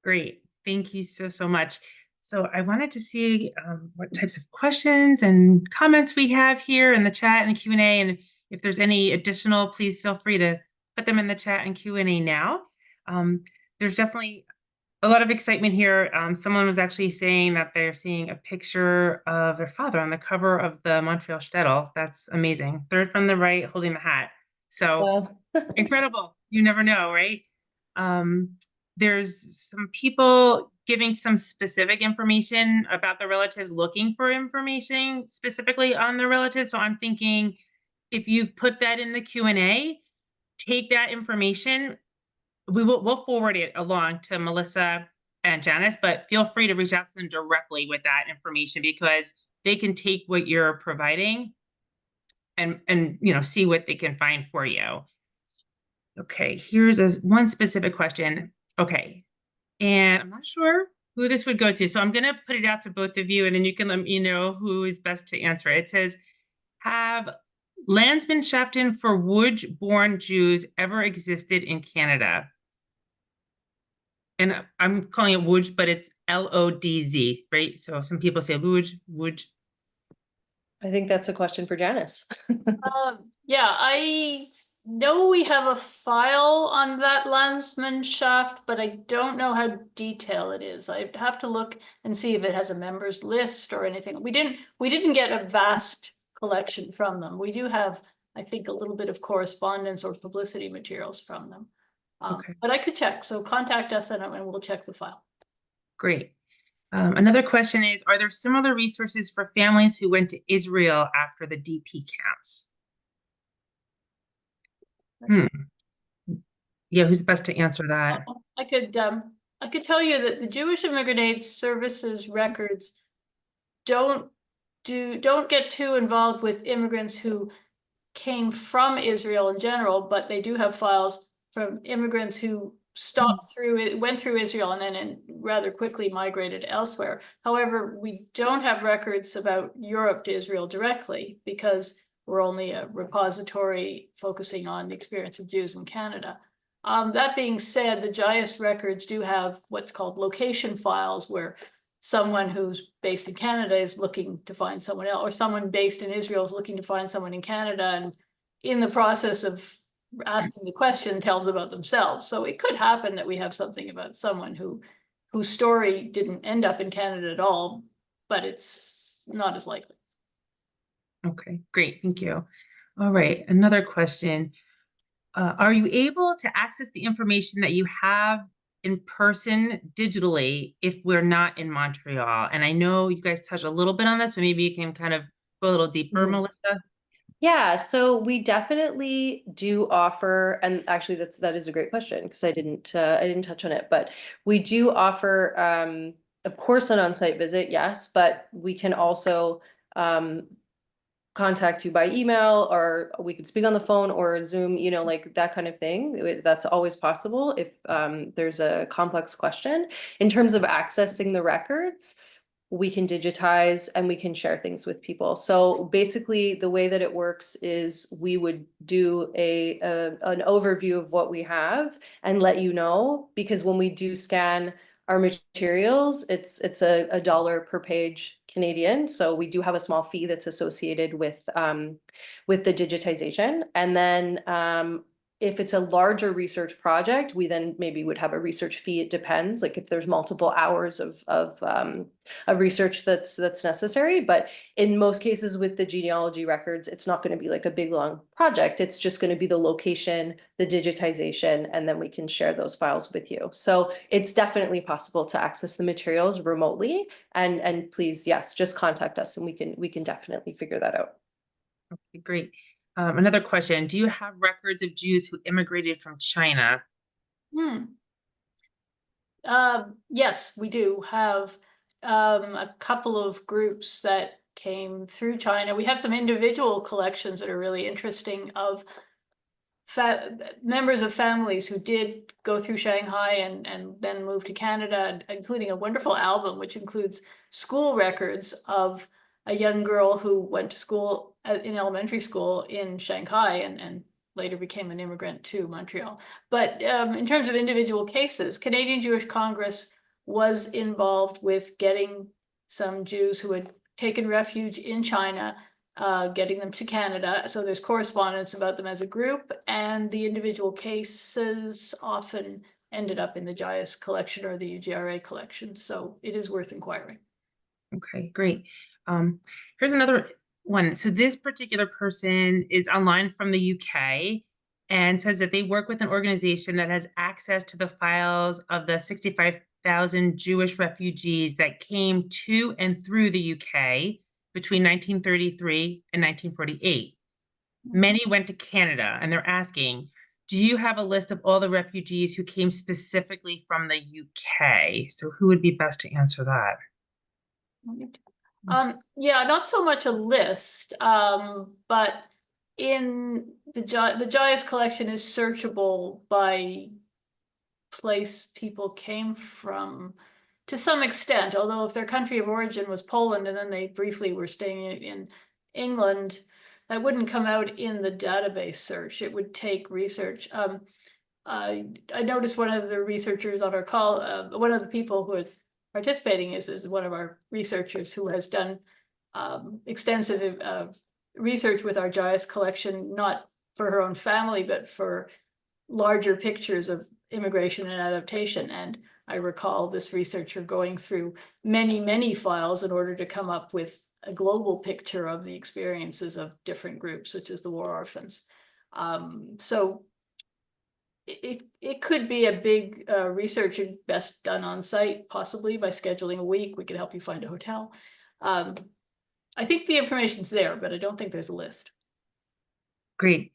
Great. Thank you so much. So I wanted to see what types of questions and comments we have here in the chat and Q&A. And if there's any additional, please feel free to put them in the chat and Q&A now. There's definitely a lot of excitement here. Someone was actually saying that they're seeing a picture of their father on the cover of the Montreal Shtetl. That's amazing. Third from the right, holding the hat. So incredible. You never know, right? There's some people giving some specific information about the relatives, looking for information specifically on the relatives. So I'm thinking, if you've put that in the Q&A, take that information. We'll forward it along to Melissa and Janice, but feel free to reach out to them directly with that information, because they can take what you're providing and see what they can find for you. Okay, here's one specific question. Okay, and I'm not sure who this would go to, so I'm gonna put it out to both of you, and then you can let me know who is best to answer it. It says, have Landsmannschaften for Łódź-born Jews ever existed in Canada? And I'm calling it Łódź, but it's L-O-D-Z, right? So some people say Łódź. I think that's a question for Janice. Yeah, I know we have a file on that Landsmannschaft, but I don't know how detailed it is. I'd have to look and see if it has a members list or anything. We didn't get a vast collection from them. We do have, I think, a little bit of correspondence or publicity materials from them. Okay. But I could check. So contact us and we'll check the file. Great. Another question is, are there similar resources for families who went to Israel after the DP camps? Yeah, who's best to answer that? I could tell you that the Jewish Immigrant Aid Services records don't get too involved with immigrants who came from Israel in general, but they do have files from immigrants who went through Israel and then rather quickly migrated elsewhere. However, we don't have records about Europe to Israel directly, because we're only a repository focusing on the experience of Jews in Canada. That being said, the JIAS records do have what's called location files, where someone who's based in Canada is looking to find someone else, or someone based in Israel is looking to find someone in Canada, and in the process of asking the question tells about themselves. So it could happen that we have something about someone whose story didn't end up in Canada at all, but it's not as likely. Okay, great, thank you. All right, another question. Are you able to access the information that you have in person digitally if we're not in Montreal? And I know you guys touched a little bit on this, but maybe you can kind of go a little deeper, Melissa. Yeah, so we definitely do offer, and actually that is a great question, because I didn't touch on it, but we do offer, of course, an on-site visit, yes, but we can also contact you by email, or we could speak on the phone or Zoom, you know, like that kind of thing. That's always possible if there's a complex question. In terms of accessing the records, we can digitize and we can share things with people. So basically the way that it works is we would do an overview of what we have and let you know, because when we do scan our materials, it's a dollar per page Canadian. So we do have a small fee that's associated with the digitization. And then if it's a larger research project, we then maybe would have a research fee. It depends, like if there's multiple hours of research that's necessary. But in most cases with the genealogy records, it's not going to be like a big long project. It's just going to be the location, the digitization, and then we can share those files with you. So it's definitely possible to access the materials remotely. And please, yes, just contact us and we can definitely figure that out. Okay, great. Another question, do you have records of Jews who immigrated from China? Yes, we do have a couple of groups that came through China. We have some individual collections that are really interesting of members of families who did go through Shanghai and then move to Canada, including a wonderful album which includes school records of a young girl who went to school in elementary school in Shanghai and later became an immigrant to Montreal. But in terms of individual cases, Canadian Jewish Congress was involved with getting some Jews who had taken refuge in China, getting them to Canada. So there's correspondence about them as a group, and the individual cases often ended up in the JIAS collection or the UGRA collection. So it is worth inquiring. Okay, great. Here's another one. So this particular person is online from the UK and says that they work with an organization that has access to the files of the 65,000 Jewish refugees that came to and through the UK between 1933 and 1948. Many went to Canada, and they're asking, do you have a list of all the refugees who came specifically from the UK? So who would be best to answer that? Yeah, not so much a list, but in the JIAS collection is searchable by place people came from to some extent, although if their country of origin was Poland and then they briefly were staying in England, that wouldn't come out in the database search. It would take research. I noticed one of the researchers on our call, one of the people who is participating is one of our researchers who has done extensive research with our JIAS collection, not for her own family, but for larger pictures of immigration and adaptation. And I recall this researcher going through many, many files in order to come up with a global picture of the experiences of different groups, such as the war orphans. So it could be a big research best done on site, possibly by scheduling a week. We could help you find a hotel. I think the information's there, but I don't think there's a list. Great.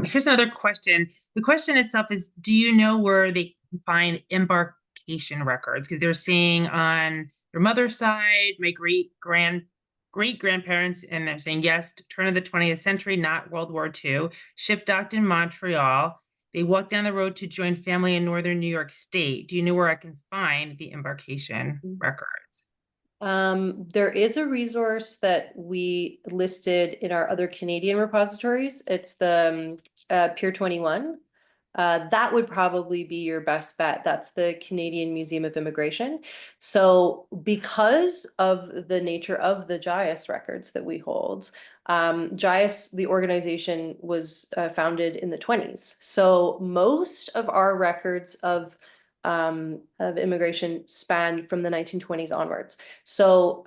Here's another question. The question itself is, do you know where they can find embarkation records? Because they're saying on their mother's side, my great-grandparents, and they're saying, yes, turn of the 20th century, not World War II, ship docked in Montreal. They walked down the road to join family in northern New York State. Do you know where I can find the embarkation records? There is a resource that we listed in our other Canadian repositories. It's the Pier 21. That would probably be your best bet. That's the Canadian Museum of Immigration. So because of the nature of the JIAS records that we hold, JIAS, the organization, was founded in the 1920s. So most of our records of immigration span from the 1920s onwards. So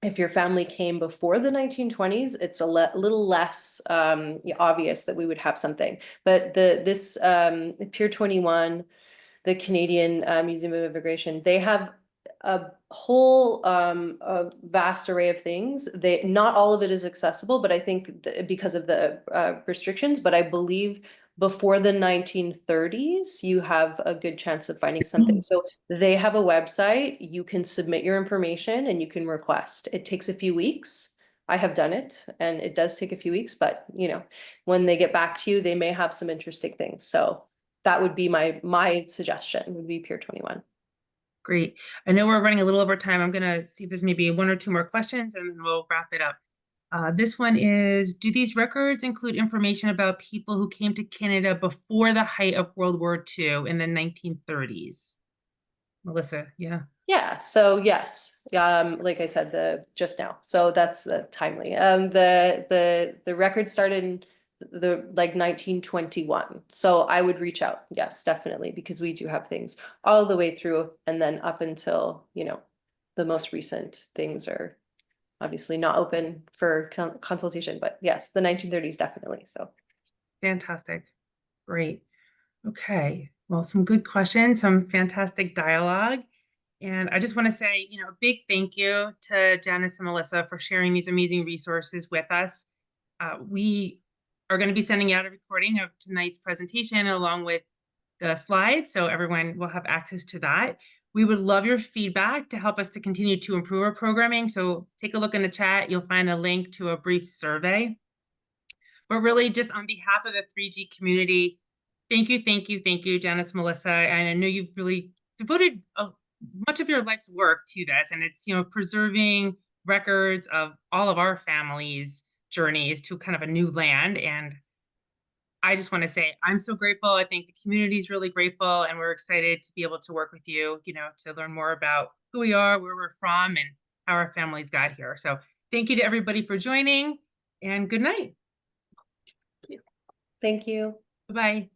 if your family came before the 1920s, it's a little less obvious that we would have something. But this Pier 21, the Canadian Museum of Immigration, they have a whole a vast array of things. Not all of it is accessible, but I think because of the restrictions, but I believe before the 1930s, you have a good chance of finding something. So they have a website, you can submit your information and you can request. It takes a few weeks. I have done it and it does take a few weeks, but you know, when they get back to you, they may have some interesting things. So that would be my suggestion would be Pier 21. Great. I know we're running a little over time. I'm going to see if there's maybe one or two more questions and then we'll wrap it up. This one is, do these records include information about people who came to Canada before the height of World War II in the 1930s? Melissa, yeah. Yeah, so yes, like I said, just now, so that's timely. The record started in the 1921. So I would reach out, yes, definitely, because we do have things all the way through and then up until, you know, the most recent things are obviously not open for consultation, but yes, the 1930s definitely. So Fantastic. Great. Okay. Well, some good questions, some fantastic dialogue. And I just want to say, you know, a big thank you to Janice and Melissa for sharing these amazing resources with us. We are going to be sending out a recording of tonight's presentation along with the slides, so everyone will have access to that. We would love your feedback to help us to continue to improve our programming. So take a look in the chat. You'll find a link to a brief survey. But really, just on behalf of the 3G community, thank you, Janice, Melissa. And I know you've really devoted much of your life's work to this, and it's, you know, preserving records of all of our families' journeys to kind of a new land. And I just want to say I'm so grateful. I think the community is really grateful, and we're excited to be able to work with you, you know, to learn more about who we are, where we're from, and how our families got here. So thank you to everybody for joining, and good night. thank you. Bye-bye.